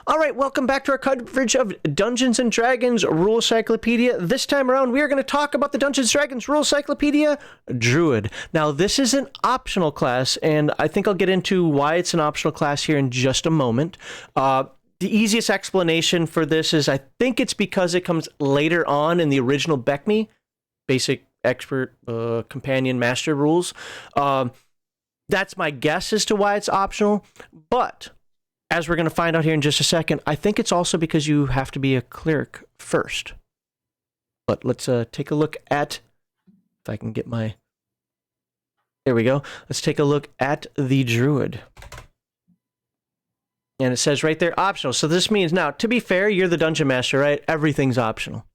All right, welcome back to our coverage of Dungeons & Dragons Rules Cyclopedia. This time around, we are going to talk about the Dungeons & Dragons Rules Cyclopedia Druid. Now, this is an optional class, and I think I'll get into why it's an optional class here in just a moment. The easiest explanation for this is I think it's because it comes later on in the original BECMI, Basic Expert Companion Master Rules. That's my guess as to why it's optional, but as we're going to find out here in just a second, I think it's also because you have to be a cleric first. But let's take a look at, if I can get my, there we go. Let's take a look at the Druid. And it says right there, optional. So this means, now, to be fair, you're the Dungeon Master, right? Everything's optional.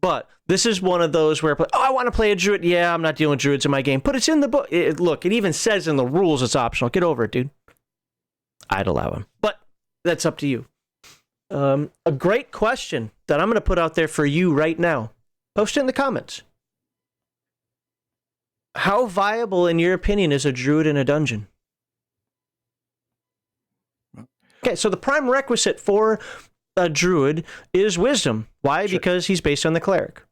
But this is one of those where, I want to play a Druid. Yeah, I'm not dealing with Druids in my game. But it's in the book. Look, it even says in the rules it's optional. Get over it, dude. I'd allow him, but that's up to you. A great question that I'm going to put out there for you right now. Post it in the comments. How viable, in your opinion, is a druid in a dungeon? Okay, so the prime requisite for a druid is wisdom. Why? Sure. Because he's based on the cleric.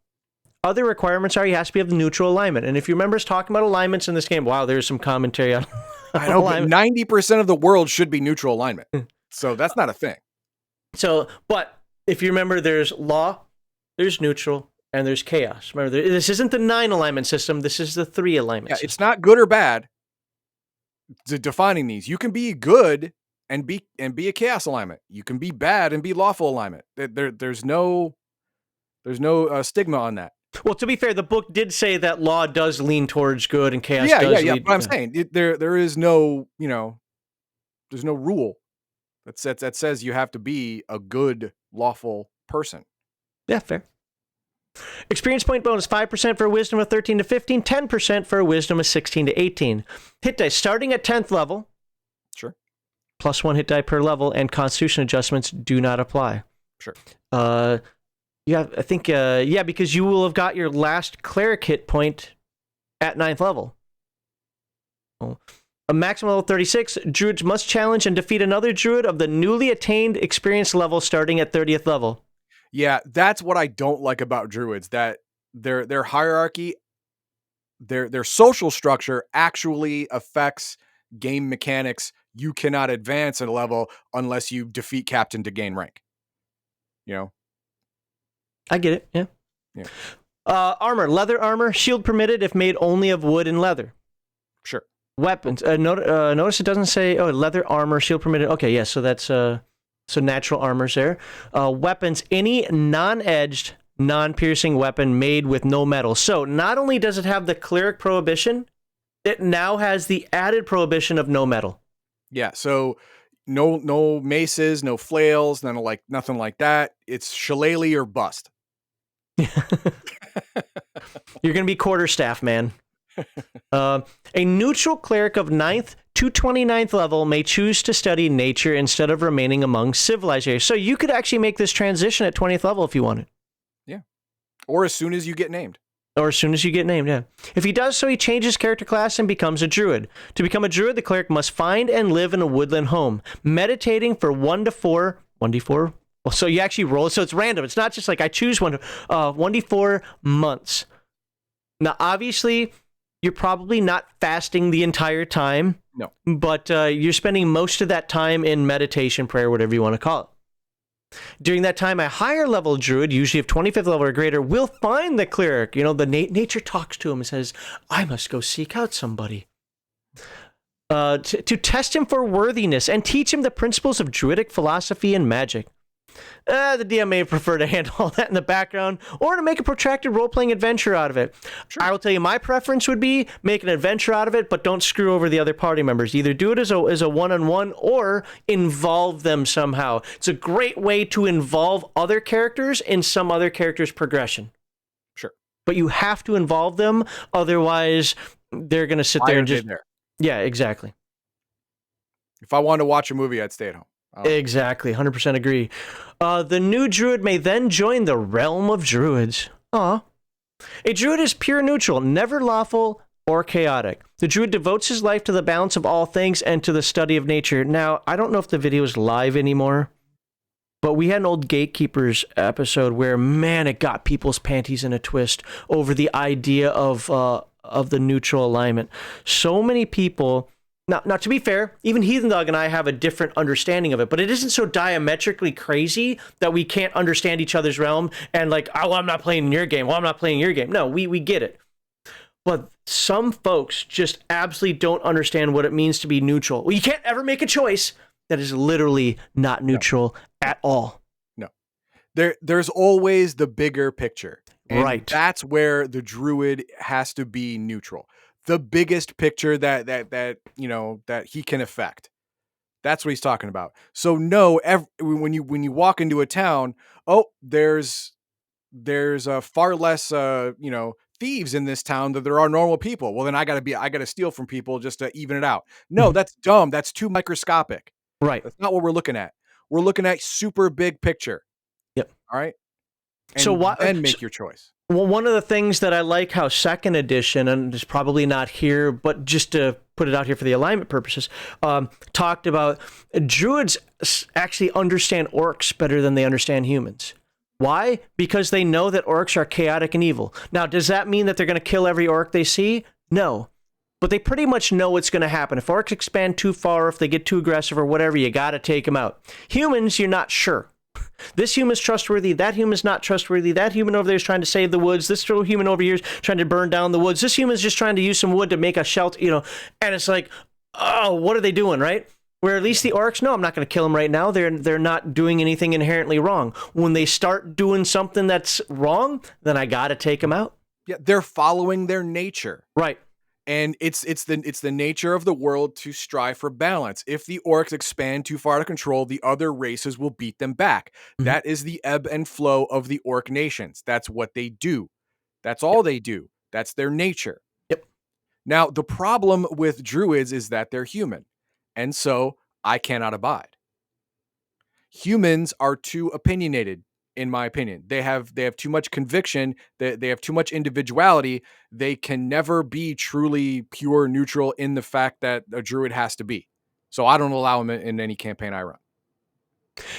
Other requirements are he has to be of the neutral alignment. And if you remember us talking about alignments in this game, wow, there's some commentary on I know, but 90% of the world should be neutral alignment. So that's not a thing. So, but if you remember, there's law, there's neutral, and there's chaos. Remember, this isn't the 9 alignment system. This is the 3 alignment system. It's not good or bad. Defining these, you can be good and be a chaos alignment. You can be bad and be lawful alignment. There's no stigma on that. Well, to be fair, the book did say that law does lean towards good and chaos does lean. But I'm saying there is no, there's no rule that says you have to be a good lawful person. Yeah, fair. Experience point bonus 5% for a wisdom of 13 to 15, 10% for a wisdom of 16 to 18. Hit dice starting at 10th level. Sure. Plus 1 hit die per level, and constitution adjustments do not apply. Sure. Yeah, I think, because you will have got your last cleric hit point at 9th level. A maximum level 36, druids must challenge and defeat another druid of the newly attained experience level starting at 30th level. Yeah, that's what I don't like about druids, that their hierarchy, their social structure actually affects game mechanics. You cannot advance at a level unless you defeat captain to gain rank. I get it, yeah. Armor, leather armor, shield permitted if made only of wood and leather. Sure. Weapons, notice it doesn't say, leather armor, shield permitted. Okay, yeah, so that's, so natural armor's there. Weapons, any non-edged, non-piercing weapon made with no metal. So not only does it have the cleric prohibition, it now has the added prohibition of no metal. Yeah, so no maces, no flails, nothing like that. It's shillelagh or bust. You're going to be quarterstaff, man. A neutral cleric of 9th to 29th level may choose to study nature instead of remaining among civilized areas. So you could actually make this transition at 20th level if you wanted. Yeah. Or as soon as you get named. Yeah. If he does so, he changes character class and becomes a druid. To become a druid, the cleric must find and live in a woodland home, meditating for 1d4. Well, so you actually roll, so it's random. It's not just like I choose 1d4 months. Now, obviously, you're probably not fasting the entire time. No. But you're spending most of that time in meditation, prayer, whatever you want to call it. During that time, a higher level druid, usually of 25th level or greater, will find the cleric. The nature talks to him and says, I must go seek out somebody. To test him for worthiness and teach him the principles of druidic philosophy and magic. The DM may prefer to handle all that in the background or to make a protracted role-playing adventure out of it. Sure. I will tell you, my preference would be make an adventure out of it, but don't screw over the other party members. Either do it as a one-on-one or involve them somehow. It's a great way to involve other characters in some other character's progression. Sure. But you have to involve them, otherwise they're going to sit there and just... Yeah, exactly. If I wanted to watch a movie, I'd stay at home. Exactly, 100% agree. The new druid may then join the realm of druids. A druid is pure neutral, never lawful or chaotic. The druid devotes his life to the balance of all things and to the study of nature. Now, I don't know if the video is live anymore. But we had an old Gatekeepers episode where, man, it got people's panties in a twist over the idea of the neutral alignment. So many people. Now, to be fair, even Heathen Dog and I have a different understanding of it, but it isn't so diametrically crazy that we can't understand each other's realm and like, oh, I'm not playing your game. Well, I'm not playing your game. No, we get it. But some folks just absolutely don't understand what it means to be neutral. Well, you can't ever make a choice that is literally not neutral at all. No. There's always the bigger picture. And right. That's where the druid has to be neutral. The biggest picture that he can affect. That's what he's talking about. So no, when you walk into a town, oh, there's far less thieves in this town than there are normal people. Well, then I gotta steal from people just to even it out. No, that's dumb. That's too microscopic. Right. That's not what we're looking at. We're looking at super big picture. Yep. All right. And so what? Then make your choice. Well, one of the things that I like how second edition, and it's probably not here, but just to put it out here for the alignment purposes, talked about druids actually understand orcs better than they understand humans. Why? Because they know that orcs are chaotic and evil. Now, does that mean that they're going to kill every orc they see? No. But they pretty much know what's going to happen. If orcs expand too far, if they get too aggressive or whatever, you got to take them out. Humans, you're not sure. This human's trustworthy. That human's not trustworthy. That human over there is trying to save the woods. This human over here is trying to burn down the woods. This human's just trying to use some wood to make a shelter, and it's like, oh, what are they doing, right? Where at least the orcs, no, I'm not going to kill them right now. They're not doing anything inherently wrong. When they start doing something that's wrong, then I got to take them out. Yeah, they're following their nature. Right. And it's the nature of the world to strive for balance. If the orcs expand too far to control, the other races will beat them back. Mm-hmm. That is the ebb and flow of the orc nations. That's what they do. That's all they do. That's their nature. Yep. Now, the problem with druids is that they're human. And so I cannot abide. Humans are too opinionated. In my opinion, they have too much conviction, they have too much individuality. They can never be truly pure neutral in the fact that a druid has to be. So I don't allow them in any campaign I run.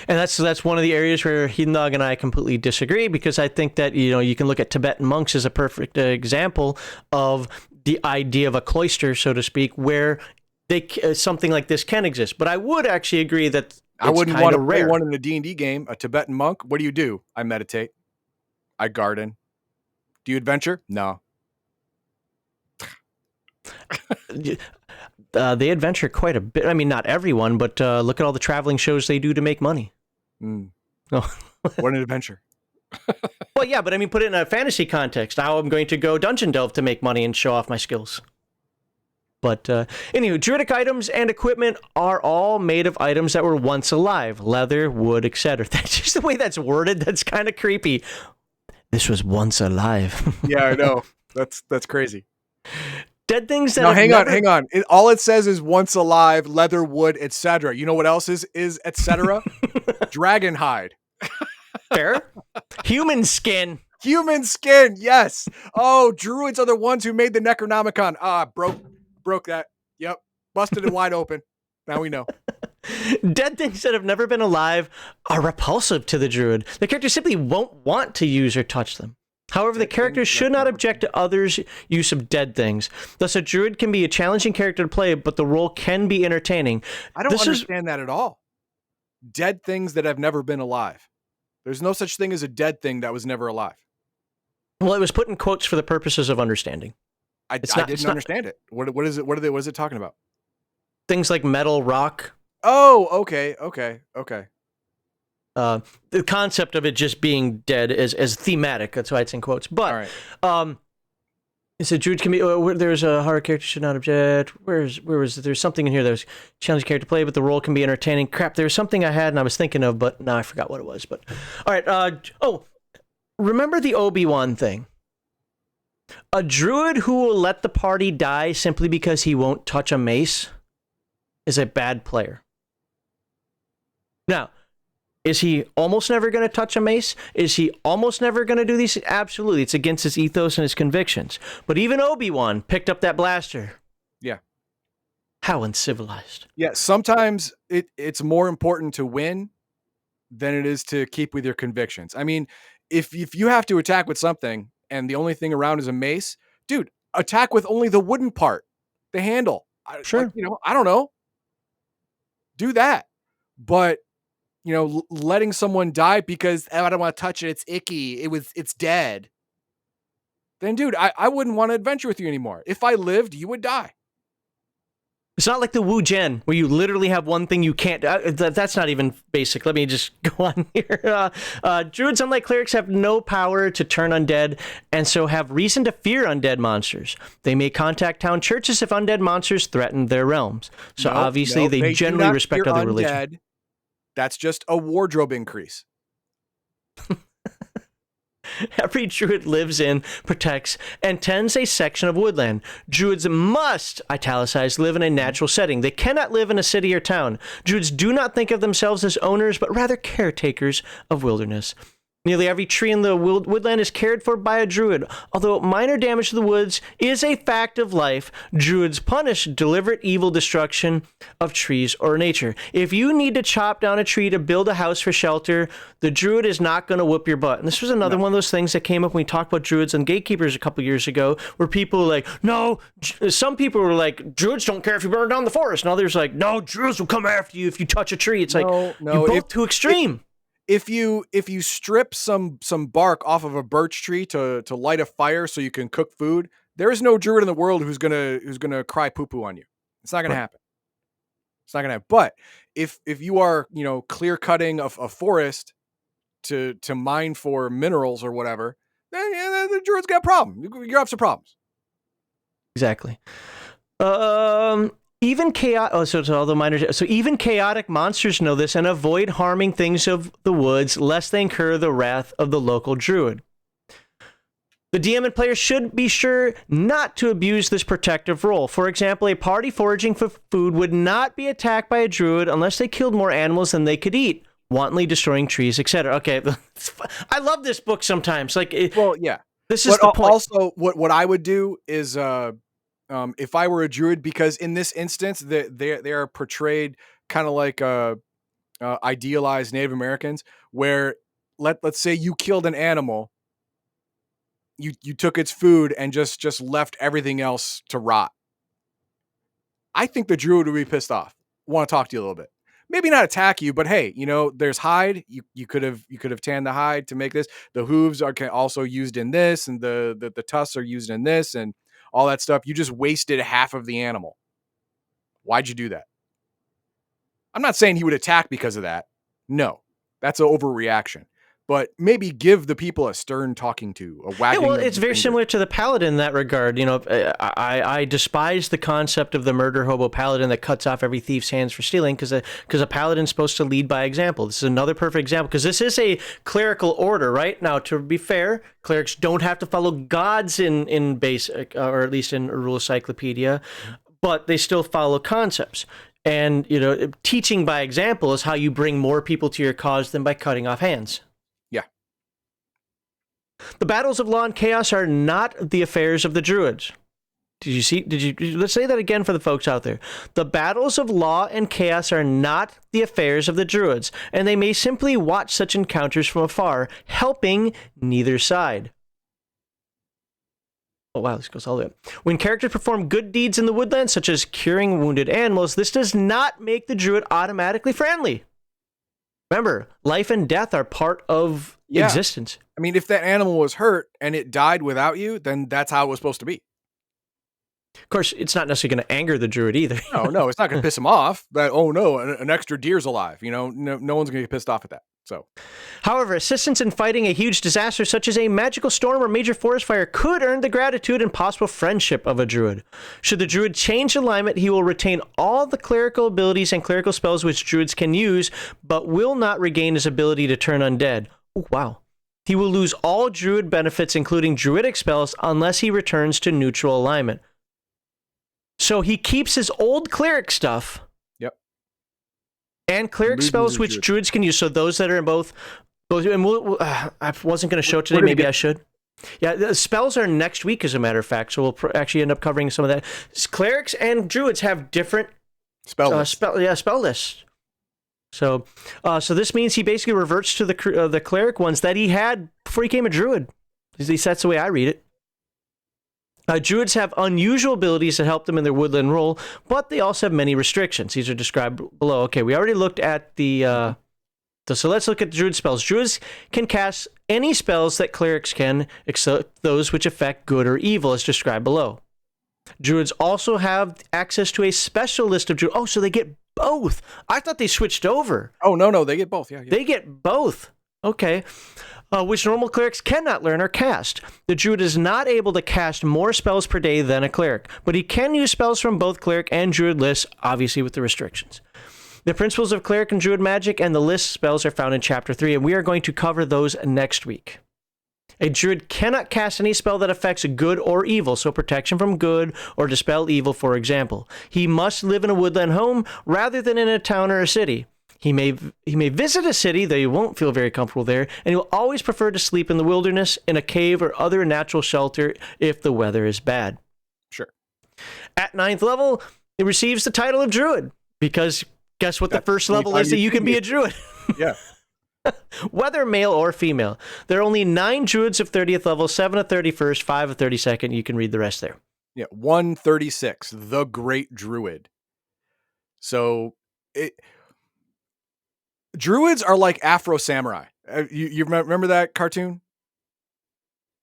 And that's one of the areas where Heathen Dog and I completely disagree, because I think that, you can look at Tibetan monks as a perfect example of the idea of a cloister, so to speak, where something like this can exist. But I would actually agree that I wouldn't want to play one in a D&D game, a Tibetan monk. What do? I meditate. I garden. Do you adventure? No. They adventure quite a bit. I mean, not everyone, but look at all the traveling shows they do to make money. Mm. Oh. What an adventure. Well, yeah, but I mean, put it in a fantasy context. How I'm going to go dungeon delve to make money and show off my skills. But anywho, druidic items and equipment are all made of items that were once alive. Leather, wood, etc. That's just the way that's worded. That's kind of creepy. This was once alive. Yeah, I know. That's crazy. Dead things that No, hang on. All it says is once alive, leather, wood, etc. You know what else is etc.? Dragon hide. Fair. Human skin. Human skin, yes. Oh, druids are the ones who made the Necronomicon. Broke that. Yep. Busted it wide open. Now we know. Dead things that have never been alive are repulsive to the druid. The character simply won't want to use or touch them. However, the character should not object to others' use of dead things. Thus, a druid can be a challenging character to play, but the role can be entertaining. I don't understand that at all. Dead things that have never been alive. There's no such thing as a dead thing that was never alive. Well, it was put in quotes for the purposes of understanding. I didn't understand it. What is it? What is it talking about? Things like metal, rock. Oh, okay. The concept of it just being dead is thematic. That's why it's in quotes. But it's a druid can be. There's a horror character should not object. Where was it? There's something in here that was challenging character to play, but the role can be entertaining. Crap, there was something I had and I was thinking of, but now I forgot what it was. But all right. Remember the Obi-Wan thing? A druid who will let the party die simply because he won't touch a mace is a bad player. Now, is he almost never going to touch a mace? Is he almost never going to do these? Absolutely. It's against his ethos and his convictions. But even Obi-Wan picked up that blaster. Yeah. How uncivilized. Yeah, sometimes it's more important to win than it is to keep with your convictions. I mean, if you have to attack with something and the only thing around is a mace, dude, attack with only the wooden part, the handle. Sure. I don't know. Do that. But letting someone die because I don't want to touch it, it's icky. It's dead. Then, dude, I wouldn't want to adventure with you anymore. If I lived, you would die. It's not like the Wu Gen, where you literally have one thing you can't. That's not even basic. Let me just go on here. Druids, unlike clerics, have no power to turn undead, and so have reason to fear undead monsters. They may contact town churches if undead monsters threaten their realms. So obviously, they generally respect other religions. That's just a wardrobe increase. Every druid lives in, protects, and tends a section of woodland. Druids must, italicized, live in a natural setting. They cannot live in a city or town. Druids do not think of themselves as owners, but rather caretakers of wilderness. Nearly every tree in the woodland is cared for by a druid. Although minor damage to the woods is a fact of life, druids punish deliberate evil destruction of trees or nature. If you need to chop down a tree to build a house for shelter, the druid is not going to whoop your butt. And this was another one of those things that came up when we talked about druids and gatekeepers a couple years ago, where people were like, no, some people were like, druids don't care if you burn down the forest. And others like, no, druids will come after you if you touch a tree. It's like, you're both too extreme. If you strip some bark off of a birch tree to light a fire so you can cook food, there is no druid in the world who's gonna cry poo poo on you. It's not gonna happen. It's not gonna happen. But if you are clear cutting a forest to mine for minerals or whatever, then the druid's got a problem. You have some problems. Exactly. Even even chaotic monsters know this and avoid harming things of the woods lest they incur the wrath of the local druid. The DM and players should be sure not to abuse this protective role. For example, a party foraging for food would not be attacked by a druid unless they killed more animals than they could eat, wantonly destroying trees, etc. Okay, I love this book sometimes. This is the point. Also, what I would do is if I were a druid, because in this instance, they are portrayed kind of like idealized Native Americans, where let's say you killed an animal, you took its food and just left everything else to rot. I think the druid would be pissed off. Want to talk to you a little bit. Maybe not attack you, but hey, there's hide. You could have tanned the hide to make this. The hooves are also used in this, and the tusks are used in this, and all that stuff. You just wasted half of the animal. Why'd you do that? I'm not saying he would attack because of that. No, that's an overreaction. But maybe give the people a stern talking to, a wagging. Yeah, well, it's very similar to the paladin in that regard. I despise the concept of the murder hobo paladin that cuts off every thief's hands for stealing, because a paladin's supposed to lead by example. This is another perfect example, because this is a clerical order, right? Now, to be fair, clerics don't have to follow gods in basic, or at least in Rules Cyclopedia, but they still follow concepts. And teaching by example is how you bring more people to your cause than by cutting off hands. The battles of law and chaos are not the affairs of the druids. Let's say that again for the folks out there. The battles of law and chaos are not the affairs of the druids, and they may simply watch such encounters from afar, helping neither side. Oh wow, this goes all the way up. When characters perform good deeds in the woodlands, such as curing wounded animals, this does not make the druid automatically friendly. Remember, life and death are part of existence. I mean, if that animal was hurt and it died without you, then that's how it was supposed to be. Of course, it's not necessarily going to anger the druid either. No, it's not going to piss him off that, oh no, an extra deer's alive. No one's going to get pissed off at that. So, however, assistance in fighting a huge disaster such as a magical storm or major forest fire could earn the gratitude and possible friendship of a druid. Should the druid change alignment, he will retain all the clerical abilities and clerical spells which druids can use, but will not regain his ability to turn undead. Oh, wow. He will lose all druid benefits, including druidic spells, unless he returns to neutral alignment. So he keeps his old cleric stuff. Yep. And cleric spells which druids can use. So those that are in both. And I wasn't going to show it today. Maybe I should. Yeah, the spells are next week, as a matter of fact. So we'll actually end up covering some of that. Clerics and druids have different spell lists. Spell lists. So this means he basically reverts to the cleric ones that he had before he became a druid. At least that's the way I read it. Druids have unusual abilities that help them in their woodland role, but they also have many restrictions. These are described below. Okay, we already looked at the... So let's look at the druid spells. Druids can cast any spells that clerics can, except those which affect good or evil, as described below. Druids also have access to a special list of druids. Oh, so they get both. I thought they switched over. Oh, no, they get both. Yeah. They get both. Okay. Which normal clerics cannot learn or cast. The druid is not able to cast more spells per day than a cleric, but he can use spells from both cleric and druid lists, obviously with the restrictions. The principles of cleric and druid magic and the list spells are found in Chapter 3, and we are going to cover those next week. A druid cannot cast any spell that affects good or evil, so protection from good or dispel evil, for example. He must live in a woodland home rather than in a town or a city. He may visit a city, though he won't feel very comfortable there, and he will always prefer to sleep in the wilderness, in a cave, or other natural shelter if the weather is bad. Sure. At 9th level, he receives the title of druid, because guess what the first level is that you can be a druid? Yeah. Whether male or female. There are only 9 druids of 30th level, 7 of 31st, 5 of 32nd. You can read the rest there. Yeah, 136, the Great Druid. So druids are like Afro Samurai. You remember that cartoon?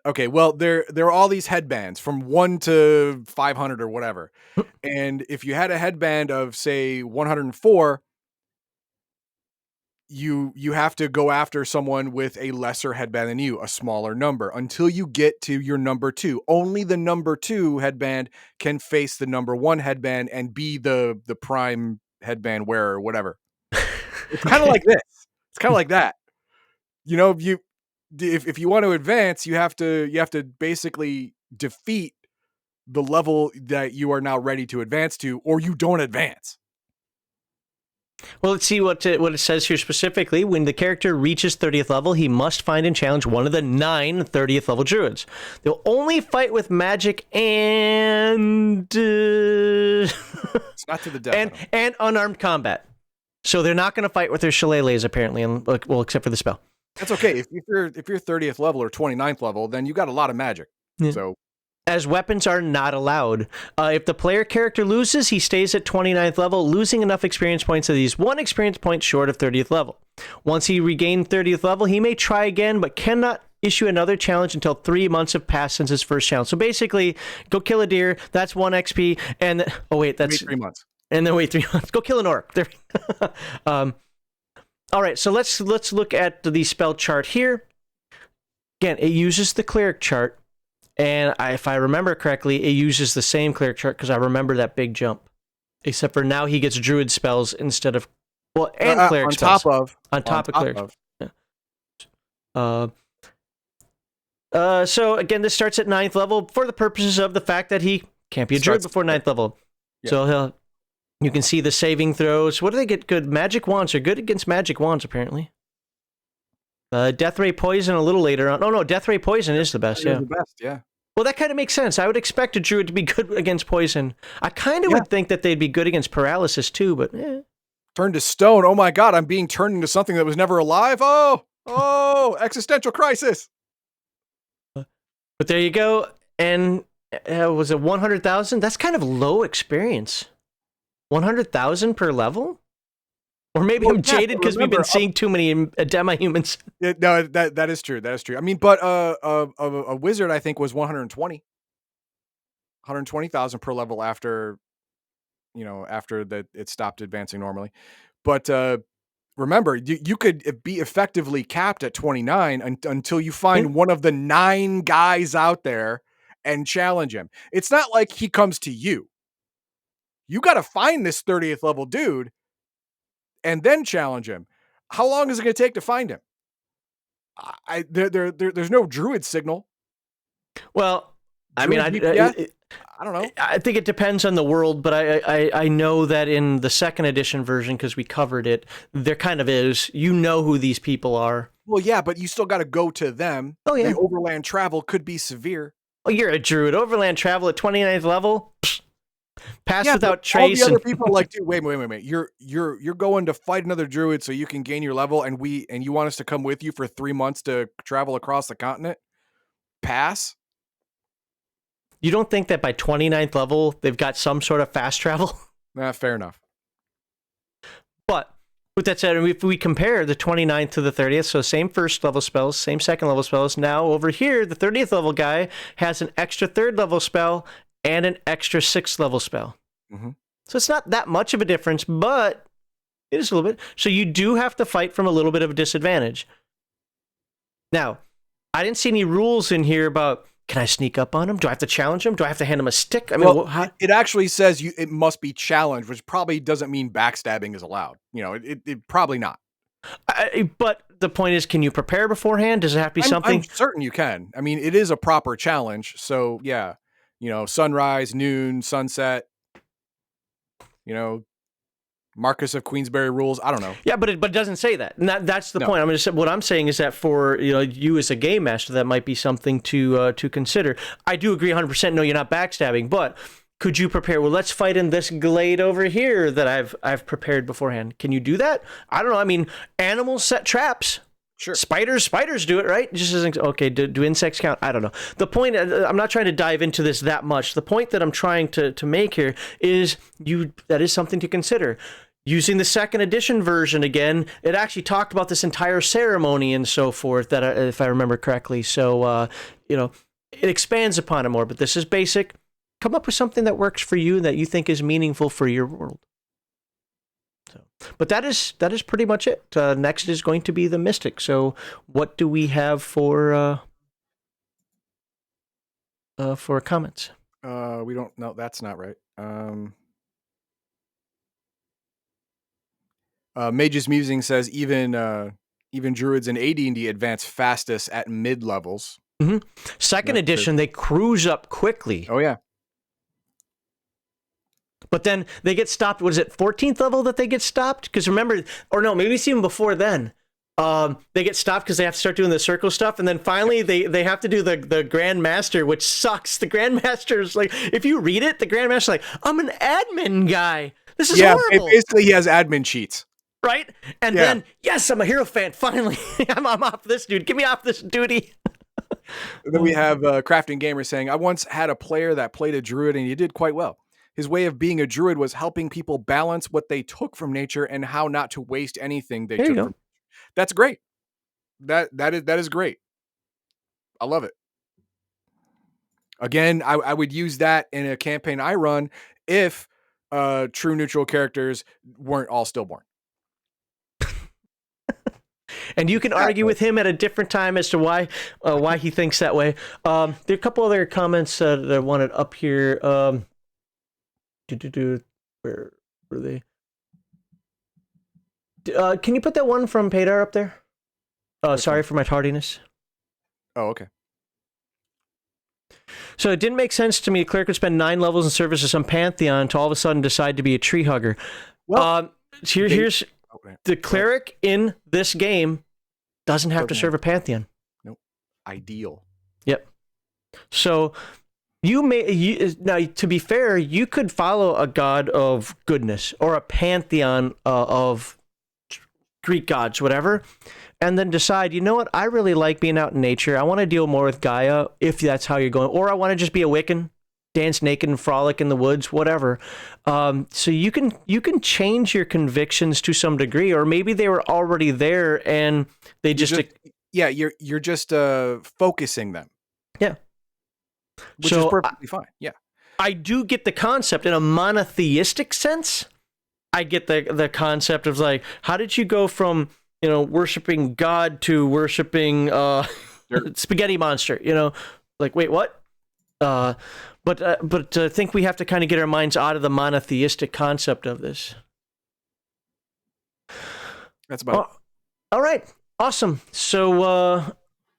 Okay, well, there are all these headbands from 1 to 500 or whatever. And if you had a headband of, say, 104, you have to go after someone with a lesser headband than you, a smaller number, until you get to your number 2. Only the number 2 headband can face the number 1 headband and be the prime headband wearer or whatever. It's kind of like this. It's kind of like that. You know, if you want to advance, you have to basically defeat the level that you are now ready to advance to, or you don't advance. Well, let's see what it says here specifically. When the character reaches 30th level, he must find and challenge one of the 9 30th level druids. They'll only fight with magic and It's not to the death. and unarmed combat. So they're not going to fight with their shillelaghs, apparently, well, except for the spell. That's okay. If you're 30th level or 29th level, then you got a lot of magic. Yeah. So, as weapons are not allowed. If the player character loses, he stays at 29th level, losing enough experience points that he's 1 experience point short of 30th level. Once he regained 30th level, he may try again, but cannot issue another challenge until 3 months have passed since his first challenge. So basically, go kill a deer, that's 1 XP, and that's 3 months. And then wait 3 months. Go kill an orc. There. All right, so let's look at the spell chart here. Again, it uses the cleric chart, and if I remember correctly, it uses the same cleric chart because I remember that big jump. Except for now, he gets druid spells instead of cleric spells on top of cleric. Yeah. So again, this starts at 9th level for the purposes of the fact that he can't be a druid before 9th level. Yeah. So you can see the saving throws. What do they get good? Magic wands are good against magic wands, apparently. Death ray poison a little later on. Oh no, death ray poison is the best. Yeah, the best. Yeah. Well, that kind of makes sense. I would expect a druid to be good against poison. I kind of would think that they'd be good against paralysis too, but Turned to stone. Oh my God, I'm being turned into something that was never alive. Oh, existential crisis. But there you go. And was it 100,000? That's kind of low experience. 100,000 per level? Or maybe I'm jaded because we've been seeing too many demi-humans. No, that is true. That is true. I mean, but a wizard, I think, was 120,000 per level after that it stopped advancing normally. But remember, you could be effectively capped at 29 until you find one of the 9 guys out there and challenge him. It's not like he comes to you. You got to find this 30th level dude and then challenge him. How long is it going to take to find him? There's no druid signal. Well, I mean, I don't know. I think it depends on the world, but I know that in the 2nd edition version, because we covered it, there kind of is. You know who these people are. Well, yeah, but you still got to go to them. Oh, yeah. The overland travel could be severe. Oh, you're a druid. Overland travel at 29th level? Pass Yeah, without but all trace. the other And people are like, dude, wait. You're going to fight another druid so you can gain your level, and you want us to come with you for 3 months to travel across the continent? Pass. you don't think that by 29th level they've got some sort of fast travel? Fair enough. But with that said, if we compare the 29th to the 30th, so same first level spells, same second level spells. Now over here, the 30th level guy has an extra third level spell and an extra sixth level spell. Mm-hmm. So it's not that much of a difference, but it is a little bit. So you do have to fight from a little bit of a disadvantage. Now, I didn't see any rules in here about, can I sneak up on him? Do I have to challenge him? Do I have to hand him a stick? I mean, it actually says it must be challenged, which probably doesn't mean backstabbing is allowed. It probably not. But the point is, can you prepare beforehand? Does it have to be something? I'm certain you can. I mean, it is a proper challenge. So yeah, sunrise, noon, sunset. Marcus of Queensberry rules. I don't know. Yeah, but it doesn't say that. And that's the point. I'm just what I'm saying is that for you as a game master, that might be something to consider. I do agree 100%. No, you're not backstabbing, but could you prepare? Well, let's fight in this glade over here that I've prepared beforehand. Can you do that? I don't know. I mean, animals set traps. Sure. Spiders do it, right? Just as okay, do insects count? I don't know. The point, I'm not trying to dive into this that much. The point that I'm trying to make here is that is something to consider. Using the second edition version again, it actually talked about this entire ceremony and so forth, that if I remember correctly. So, it expands upon it more, but this is basic. Come up with something that works for you and that you think is meaningful for your world. But that is pretty much it. Next is going to be the Mystic. So what do we have for comments? We don't. No, that's not right. Mage's Musing says even druids in AD&D advance fastest at mid levels. Mm-hmm. Second edition, they cruise up quickly. Oh yeah. But then they get stopped. Was it 14th level that they get stopped? Because remember, or no, maybe it's even before then. They get stopped because they have to start doing the circle stuff, and then finally they have to do the Grand Master, which sucks. The Grand Master is like, if you read it, the Grand Master's like, I'm an admin guy. This is horrible. Basically, he has admin cheats. Right? And then, yes, I'm a hero fan. Finally, I'm off this dude. Get me off this duty. Then we have Crafting Gamer saying, I once had a player that played a druid and he did quite well. His way of being a druid was helping people balance what they took from nature and how not to waste anything they took from nature. That's great. That is great. I love it. Again, I would use that in a campaign I run if true neutral characters weren't all stillborn. And you can argue with him at a different time as to why he thinks that way. There are a couple other comments that I wanted up here. Where were they? Can you put that one from Padar up there? Sorry for my tardiness. Oh, okay. So it didn't make sense to me. A cleric would spend 9 levels in service of some pantheon to all of a sudden decide to be a tree hugger. Well, here's the cleric in this game doesn't have to serve a pantheon. Nope. Ideal. Yep. So now, to be fair, you could follow a god of goodness or a pantheon of Greek gods, whatever, and then decide, you know what, I really like being out in nature. I want to deal more with Gaia, if that's how you're going. Or I want to just be a Wiccan, dance naked and frolic in the woods, whatever. So you can change your convictions to some degree, or maybe they were already there and they you're just focusing them. Yeah. Which is perfectly fine. Yeah. I do get the concept in a monotheistic sense. I get the concept of like, how did you go from, worshiping God to worshiping spaghetti monster? Like, wait, what? But I think we have to kind of get our minds out of the monotheistic concept of this. That's about it. All right. Awesome. So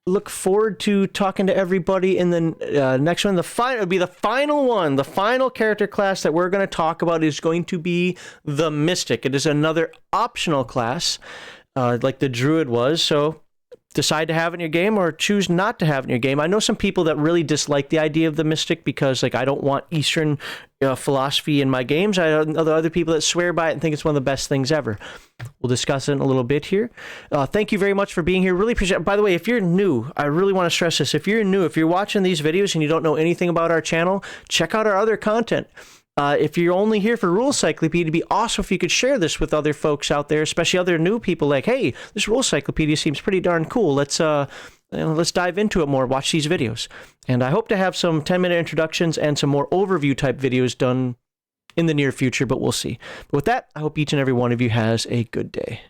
look forward to talking to everybody in the next one. It'll be the final one. The final character class that we're going to talk about is going to be the Mystic. It is another optional class, like the Druid was. So decide to have in your game or choose not to have in your game. I know some people that really dislike the idea of the mystic because, like, I don't want Eastern philosophy in my games. I know other people that swear by it and think it's one of the best things ever. We'll discuss it in a little bit here. Thank you very much for being here. Really appreciate it. By the way, if you're new, I really want to stress this. If you're new, if you're watching these videos and you don't know anything about our channel, check out our other content. If you're only here for Rules Cyclopedia, it'd be awesome if you could share this with other folks out there, especially other new people. Like, hey, this Rules Cyclopedia seems pretty darn cool. Let's dive into it more. Watch these videos. And I hope to have some 10-minute introductions and some more overview type videos done in the near future, but we'll see. But with that, I hope each and every one of you has a good day.